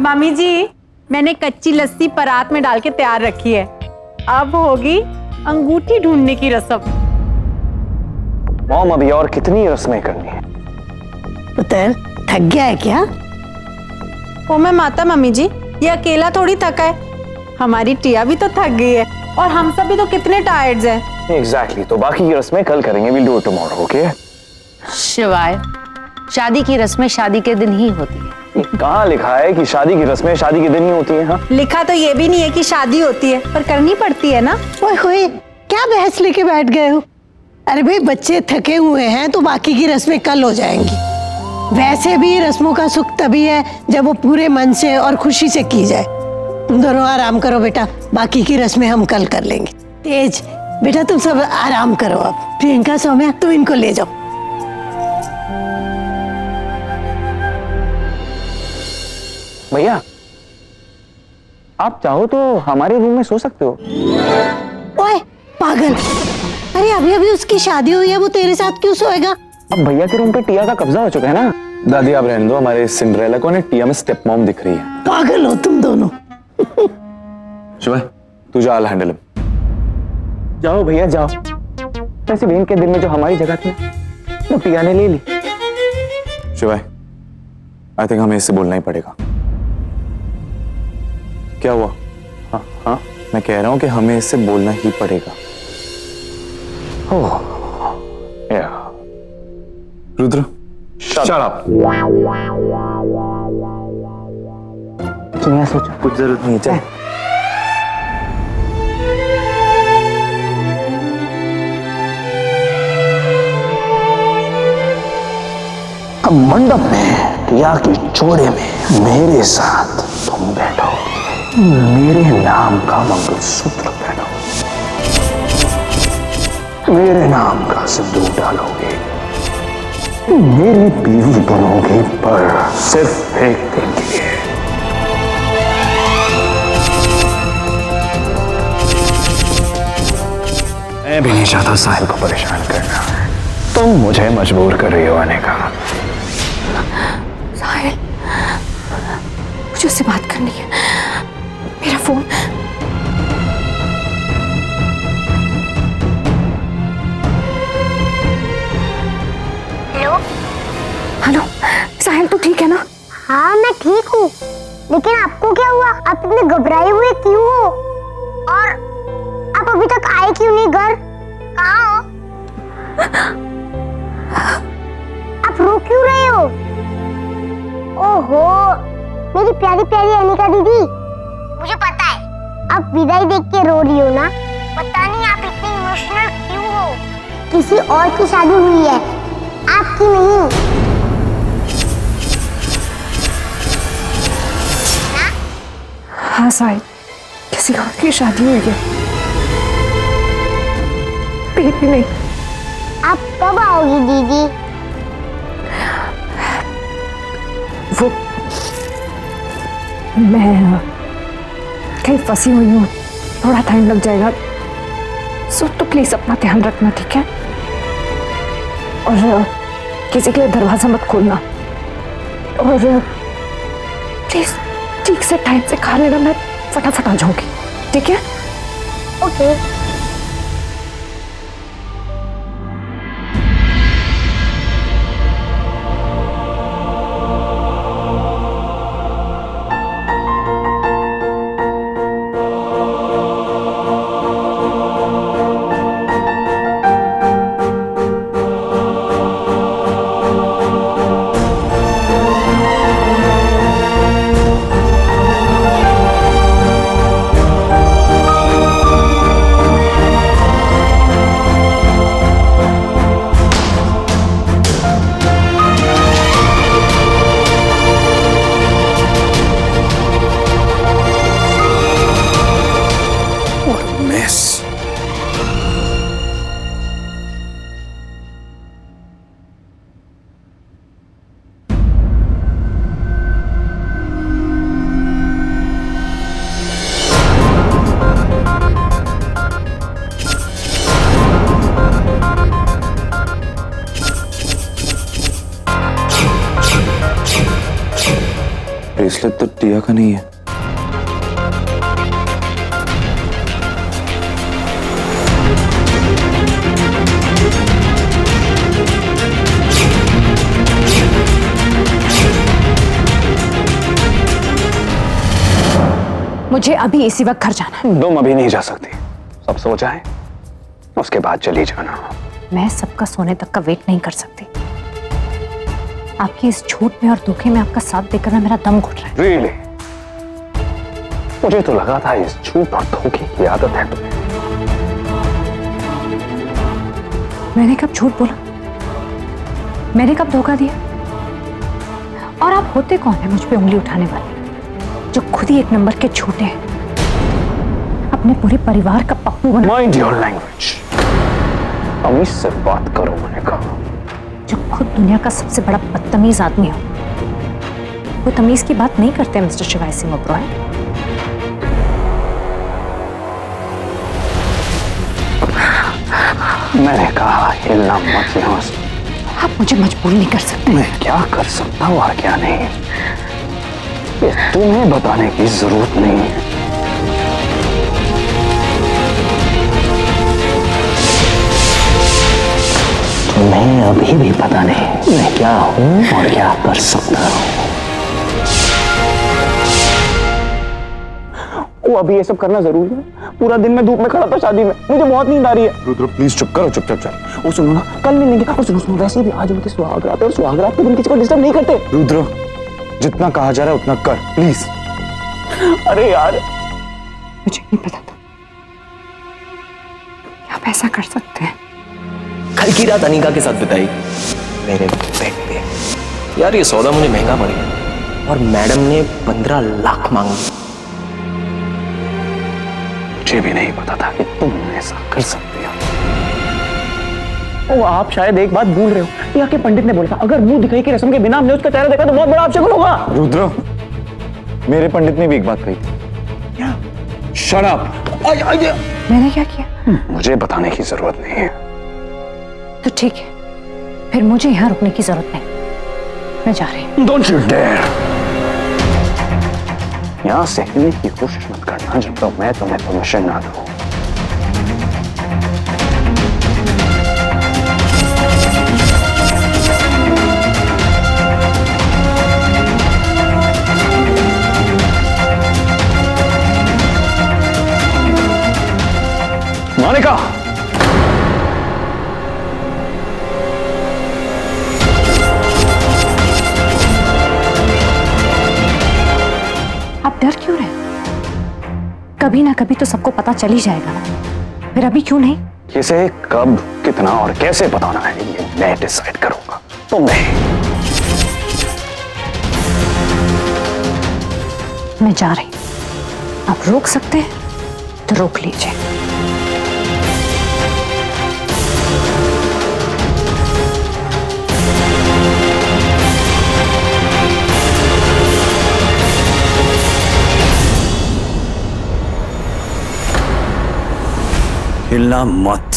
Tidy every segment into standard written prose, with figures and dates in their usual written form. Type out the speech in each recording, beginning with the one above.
मामी जी, मैंने कच्ची लस्सी परात में डाल के तैयार रखी है। अब होगी अंगूठी ढूंढने की रस्म। मॉम, अभी और कितनी रस्में करनी है? पुत्र थक गया है क्या? ओ मैं माता मम्मी जी, ये अकेला थोड़ी थका है, हमारी टिया भी तो थक गई है और हम सब भी तो कितने टायर्ड हैं। एग्जैक्टली, तो बाकी की रस्में कल करेंगे। Will do it tomorrow, okay? शिवाय, शादी की रस्में शादी के दिन ही होती है। कहाँ लिखा है कि शादी की रस्में शादी के दिन ही होती हैं? हाँ, लिखा तो ये भी नहीं है कि शादी होती है, पर करनी पड़ती है ना। ओए होए, क्या बहस लेके बैठ गए हो? अरे भाई, बच्चे थके हुए हैं तो बाकी की रस्में कल हो जाएंगी। वैसे भी रस्मों का सुख तभी है जब वो पूरे मन से और खुशी से की जाए। तुम दोनों आराम करो बेटा, बाकी की रस्में हम कल कर लेंगे। तेज बेटा, तुम सब आराम करो। अब प्रियंका, सौम्या, तुम इनको ले जाओ। भैया आप चाहो तो हमारे रूम में सो सकते हो। ओए पागल, अरे अभी अभी उसकी शादी हुई है, वो तेरे साथ क्यों सोएगा? अब भैया के रूम पे टिया का कब्जा हो चुका है ना। दादी आप रहने दो, हमारे सिंड्रेला को ना टिया में स्टेप मॉम दिख रही है। पागल हो तुम दोनों। शिवा, तू जा, हैंडल हिम। जाओ भैया जाओ, ऐसी बहन के दिल में जो हमारी जगह थी वो टिया ने ले ली। शिवा, आई थिंक हमें इससे बोलना ही पड़ेगा। क्या हुआ? हाँ हाँ, मैं कह रहा हूं कि हमें इससे बोलना ही पड़ेगा। ओह या रुद्र, शट अप। सोचा कुछ जरूरत नहीं है, चल। अब मंडप में या कि चोड़े में मेरे साथ तुम बैठो, मेरे नाम का मंगलसूत्र पहनो, मेरे नाम का सिंदूर डालोगे, मेरी बीवी बनोगे, पर सिर्फ एक दिन के लिए। मैं भी नहीं चाहता साहिल को परेशान करना, तुम मुझे मजबूर कर रही हो आने का। साहिल, मुझे उससे बात करनी है। मेरा फोन। हेलो हेलो, साहिल तू ठीक है ना? हाँ मैं ठीक हूँ, लेकिन आपको क्या हुआ? आप इतने घबराए हुए क्यों हो? और आप अभी तक आए क्यों नहीं घर? कहाँ हो? आप रो क्यों रहे हो? ओहो, मेरी प्यारी प्यारी अनिका दीदी, मुझे पता है आप विदाई देख के रो रही हो ना। पता नहीं आप इतनी इमोशनल क्यों हो? किसी और की शादी हुई है, आपकी नहीं। हाँ साहिल, किसी और की शादी हुई है। पेट भी नहीं। आप कब आओगी दीदी? वो मैं कहीं फंसी हुई हूँ, थोड़ा टाइम लग जाएगा। सो तो प्लीज अपना ध्यान रखना, ठीक है? और किसी के लिए दरवाजा मत खोलना। और प्लीज ठीक से टाइम से खा लेना, मैं फटाफट आ जाऊंगी, ठीक है? ओके। ब्रेसलेट तो टिया का नहीं है। मुझे अभी इसी वक्त घर जाना है। तुम अभी नहीं जा सकती, सब सो जाए उसके बाद चली जाना। मैं सबका सोने तक का वेट नहीं कर सकती। आपकी इस झूठ में और धोखे में आपका साथ देकर ना मेरा दम घुट रहा है। Really? मुझे तो लगा था इस झूठ और धोखे की आदत है तुम्हें। मैंने कब झूठ बोला? मैंने कब धोखा दिया? और आप होते कौन है मुझ पे उंगली उठाने वाले, जो खुद ही एक नंबर के झूठे हैं, अपने पूरे परिवार का पप्पू बना। Mind your language. अमीश से बात करो मैंने कहा। जो खुद दुनिया का सबसे बड़ा बदतमीज आदमी हो, वो तमीज की बात नहीं करते मिस्टर शिवाय सिंह ओबरॉय। मैंने कहा हिलना मत यहाँ से। आप मुझे मजबूर नहीं कर सकते। मैं क्या कर सकता हूँ और क्या नहीं, ये तुम्हें बताने की जरूरत नहीं है। तुम्हें अभी भी पता नहीं मैं क्या हूं और क्या कर सकता हूं। वो अभी ये सब करना जरूरी है? पूरा दिन मैं धूप में खड़ा था शादी में, मुझे बहुत नींद आ रही है। रुद्र प्लीज चुप करो, चुप चुप चुप। वो सुनो ना, कल मिलेंगे। और सुनो वैसे भी आज होते सुहाग रात है और सुहाग रात के दिन किसी को डिस्टर्ब नहीं करते। रुद्र जितना कहा जा रहा है उतना कर प्लीज। अरे यार मुझे नहीं पता था आप ऐसा कर सकते हैं। कल की रात अनिका के साथ बिताई मेरे बेड पे। यार ये सौदा मुझे महंगा पड़ गया और मैडम ने 15 लाख मांगी। मुझे भी नहीं पता था कि तुम ऐसा कर सकते हो। आप शायद एक बात भूल रहे हो, यहाँ के पंडित ने बोला था अगर मुंह दिखाई की रस्म के बिना हमने उसका चेहरा देखा तो बहुत बड़ा अपशगुन होगा। रुद्र मेरे पंडित ने भी एक बात कही थी। Shut up. मैंने क्या किया? मुझे बताने की जरूरत नहीं है। तो ठीक है, फिर मुझे यहाँ रुकने की जरूरत नहीं, मैं जा रही हूँ। Don't you dare! यहाँ से हिलने की कोशिश मत करना जब तक मैं तुम्हें परमिशन ना दूं। मोनिका, आप डर क्यों रहे? कभी ना कभी तो सबको पता चल ही जाएगा ना, फिर अभी क्यों नहीं? किसे कब कितना और कैसे बताना है ये मैं डिसाइड करूंगा, तुम नहीं। मैं जा रही हूं। आप रोक सकते हैं तो रोक लीजिए। हिलना मत।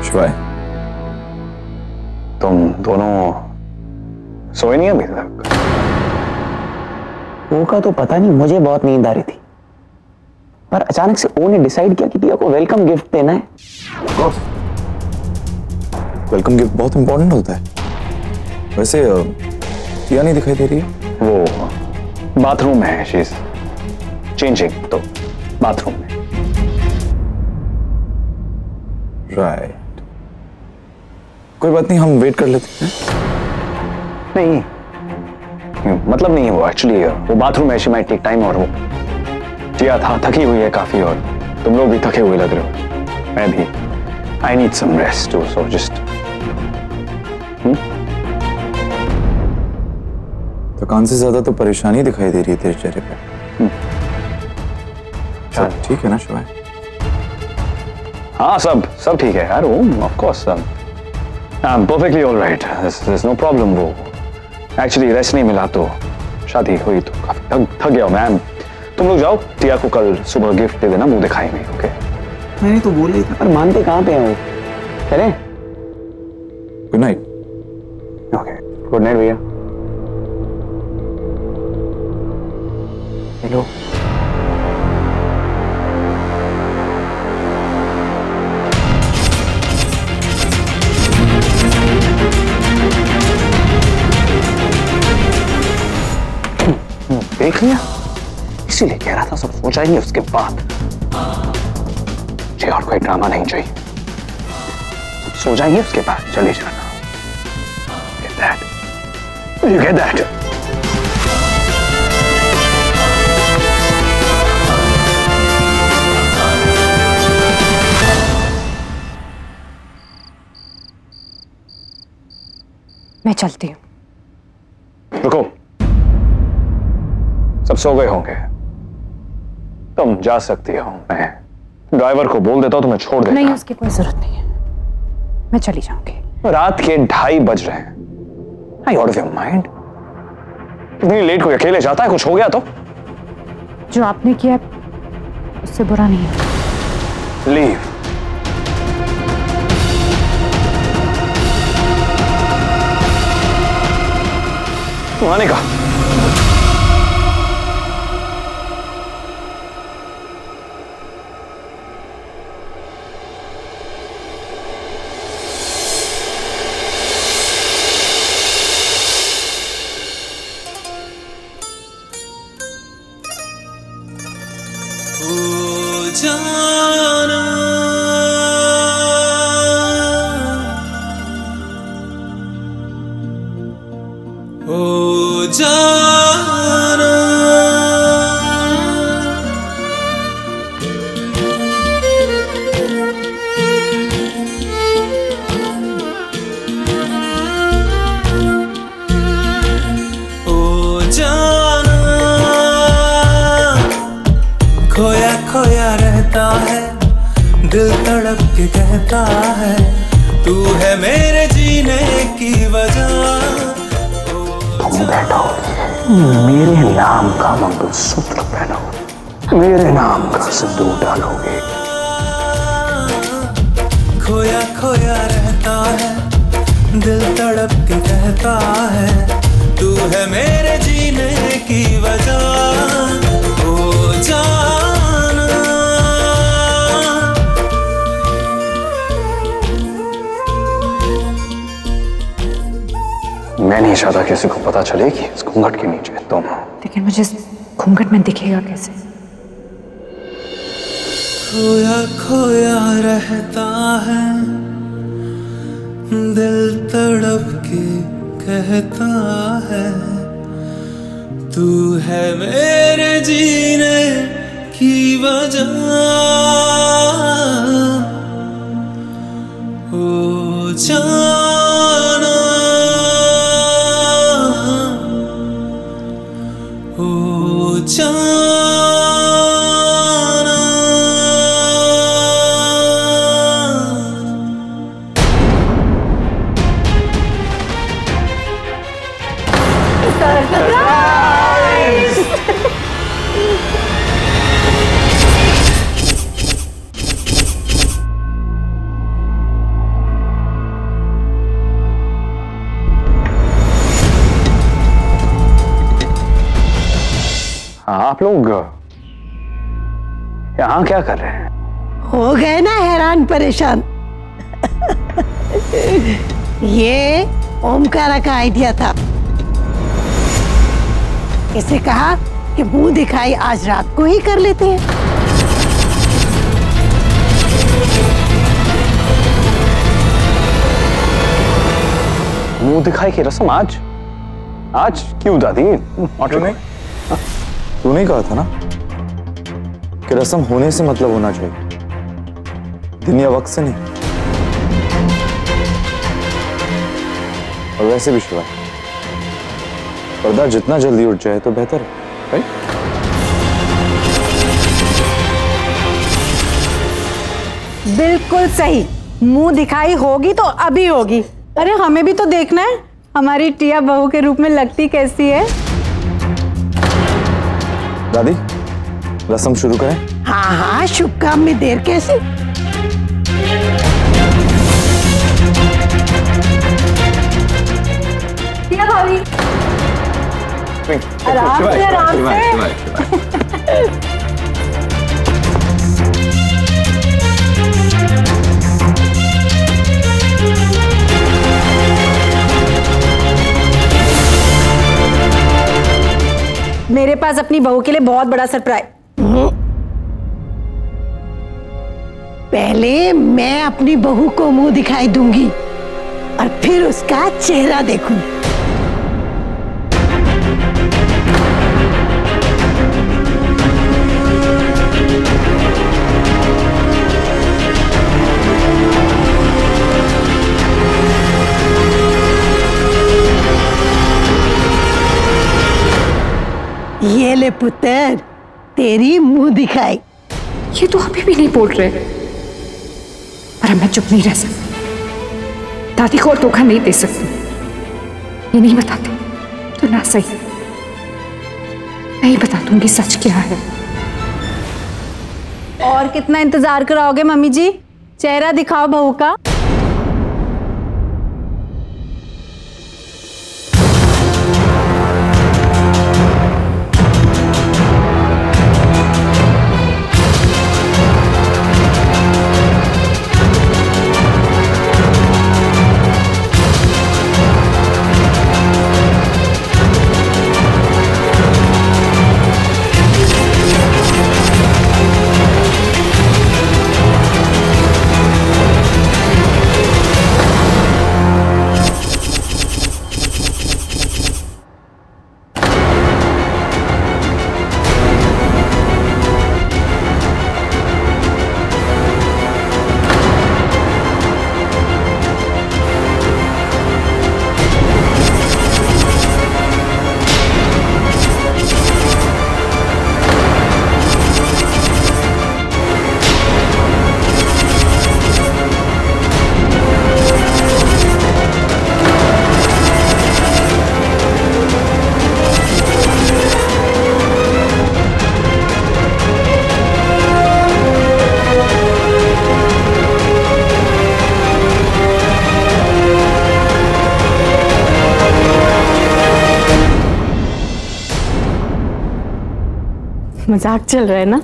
शिवाय तुम दोनों सोए नहीं अभी तक? वो का तो पता नहीं, मुझे बहुत नींद आ रही थी, पर अचानक से ओ ने डिसाइड किया कि टिया को वेलकम गिफ्ट देना है। वेलकम गिफ्ट बहुत इंपॉर्टेंट होता है। वैसे टिया नहीं दिखाई दे रही है? वो बाथरूम में है, शी इज चेंजिंग, तो बाथरूम में। राइट, कोई बात नहीं, हम वेट कर लेते हैं। नहीं मतलब नहीं है, वो एक्चुअली वो बाथरूम में शी माइट टेक टाइम, और वो टिया था थकी हुई है काफी, और तुम लोग भी थके हुए लग रहे हो, मैं भी। I need some rest too, so just. थकान से ज्यादा तो परेशानी दिखाई दे रही है तेरे चेहरे पे। चल ठीक है ना शिवाय? हाँ सब ठीक है यार, of course I am perfectly all right, there's no problem। वो एक्चुअली रेस्ट नहीं मिला तो शादी हुई तो काफी थक गया मैं। तुम लोग जाओ, टिया को कल सुबह गिफ्ट दे देना, मुंह दिखाएंगे। ओके मैंने तो बोला ही था, पर मानते कहाँ पे हैं वो। चले, good night. Okay good night भैया। हेलो, देख लिया, इसीलिए कह रहा था सब हो जाएंगे उसके बाद। मुझे और कोई ड्रामा नहीं चाहिए, सब सो जाएंगे उसके बाद चले जाना। Get that? You get that? मैं चलती हूँ। रुको, सब सो गए होंगे, तुम जा सकती हो। मैं ड्राइवर को बोल देता हूं तुम्हें छोड़ देगा। नहीं, उसकी कोई जरूरत नहीं है, मैं चली जाऊंगी। रात के 2:30 बज रहे हैं। आई आउट ऑफ योर माइंड? इतनी लेट कोई अकेले जाता है? कुछ हो गया तो? जो आपने किया उससे बुरा नहीं है। लीव। तुम आने का। खोया रहता है, दिल तड़प के कहता है, तू है मेरे जीने की वजह। तुम बैठो, मेरे नाम का मंगलसूत्र पहनो, मेरे नाम का सिंदूर डालोगे। खोया खोया रहता है, दिल तड़प के कहता है, तू है मेरे जीने की वजह। ओ जाना, मैं नहीं चाहता किसी को पता चले कि इस घूंघट के नीचे तुम हो। लेकिन मुझे इस घूंघट में दिखेगा कैसे? खोया खोया रहता है, दिल तड़प के कहता है, तू है मेरे जीने की वजह। ओ जाना, ओ जाना। आप लोग यहाँ क्या कर रहे हैं? हो गए ना हैरान परेशान। ये ओमकारा का आइडिया था। इसे कहा कि मुंह दिखाई आज रात को ही कर लेते हैं। मुंह दिखाई की रस्म आज? आज क्यों दादी? तूने कहा था ना कि रस्म होने से मतलब होना चाहिए, दिन या वक्त से नहीं। और वैसे भी शिवा, पर्दा जितना जल्दी उठ जाए तो बेहतर है, राइट? बिल्कुल सही, मुंह दिखाई होगी तो अभी होगी। अरे हमें भी तो देखना है हमारी टिया बहू के रूप में लगती कैसी है। दादी रस्म शुरू करें? हाँ हाँ, शुभ काम में देर कैसे। टिया भाभी आराम से आराम से। मेरे पास अपनी बहू के लिए बहुत बड़ा सरप्राइज। पहले मैं अपनी बहू को मुंह दिखाई दूंगी और फिर उसका चेहरा देखूं। ये ले पुत्र, तेरी मुंह दिखाई। ये तो अभी भी नहीं बोल रहे, पर मैं चुप नहीं रह सकती। दादी को और धोखा नहीं दे सकती। ये नहीं बताते तो ना सही, मैं ही बता दूंगी सच क्या है। और कितना इंतजार कराओगे मम्मी जी? चेहरा दिखाओ बहू का। मजाक चल रहा है ना?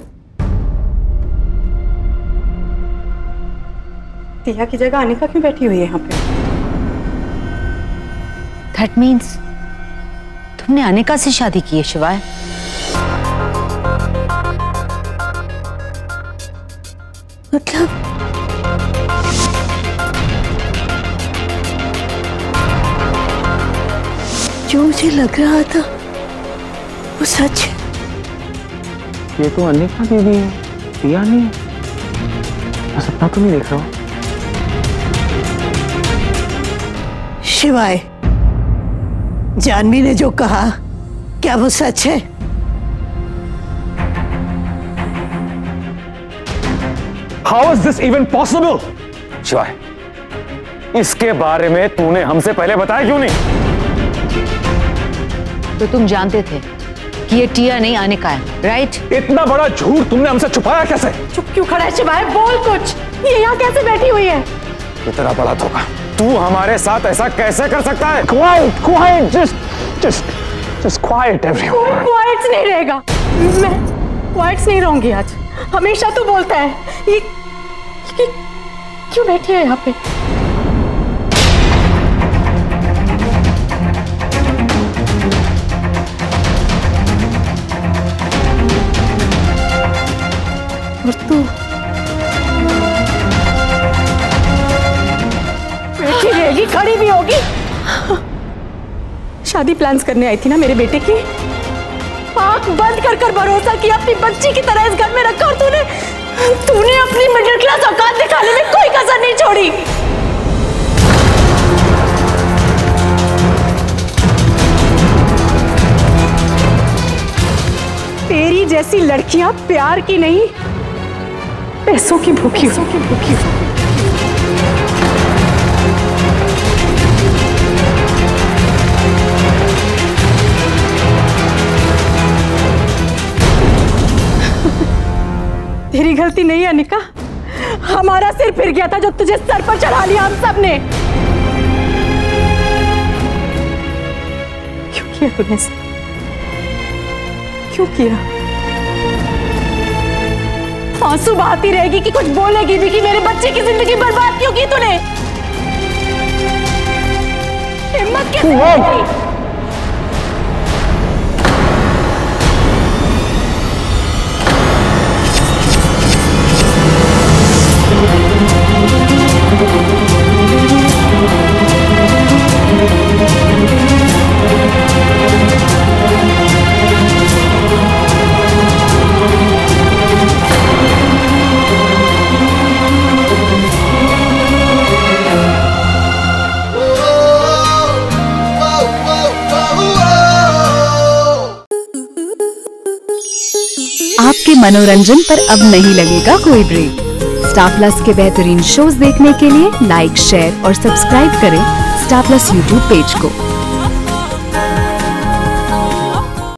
टिया की जगह अनिका क्यों बैठी हुई है यहाँ पे? दैट मीन्स तुमने अनिका से शादी की है शिवाय? मतलब जो मुझे लग रहा था वो सच है। ये तो अनिका दीदी है, टिया नहीं है। मैं सपना तो नहीं देख रहा हूँ। शिवाय, जानवी ने जो कहा क्या वो सच है? How is this even possible? शिवाय, इसके बारे में तूने हमसे पहले बताया क्यों नहीं? तो तुम जानते थे कि ये टिया नहीं अनिका है, राइट? इतना बड़ा झूठ तुमने हमसे छुपाया कैसे? चुप क्यों खड़ा है शिवाय? बोल कुछ। ये यहाँ कैसे बैठी हुई है? इतना बड़ा धोखा तू हमारे साथ ऐसा कैसे कर सकता है? Quiet, quiet, just quiet everyone. क्वाइट्स नहीं रहेगा। मैं क्वाइट्स नहीं रहूंगी आज। हमेशा तू बोलता है ये क्यों बैठी है यहाँ पे? और तू बैठी रहेगी, खड़ी भी होगी। शादी प्लान्स करने आई थी ना मेरे बेटे की। आंख बंद कर कर भरोसा किया, अपनी बच्ची की तरह इस घर में रखा, और तूने अपनी मिडिल क्लास औकात दिखाने में कोई कसर नहीं छोड़ी। तेरी जैसी लड़कियां प्यार की नहीं, पैसों की भूखी हूँ। तेरी गलती नहीं है अनिका, हमारा सिर फिर गया था जो तुझे सर पर चढ़ा लिया हम सब ने। क्यों किया तूने ऐसा? क्यों किया? आंसू बहाती रहेगी कि कुछ बोलेगी भी कि मेरे बच्चे की जिंदगी बर्बाद क्यों की तूने? हिम्मत कैसे हुई? आपके मनोरंजन पर अब नहीं लगेगा कोई ब्रेक। स्टार प्लस के बेहतरीन शोज देखने के लिए लाइक, शेयर और सब्सक्राइब करें स्टार प्लस यूट्यूब पेज को।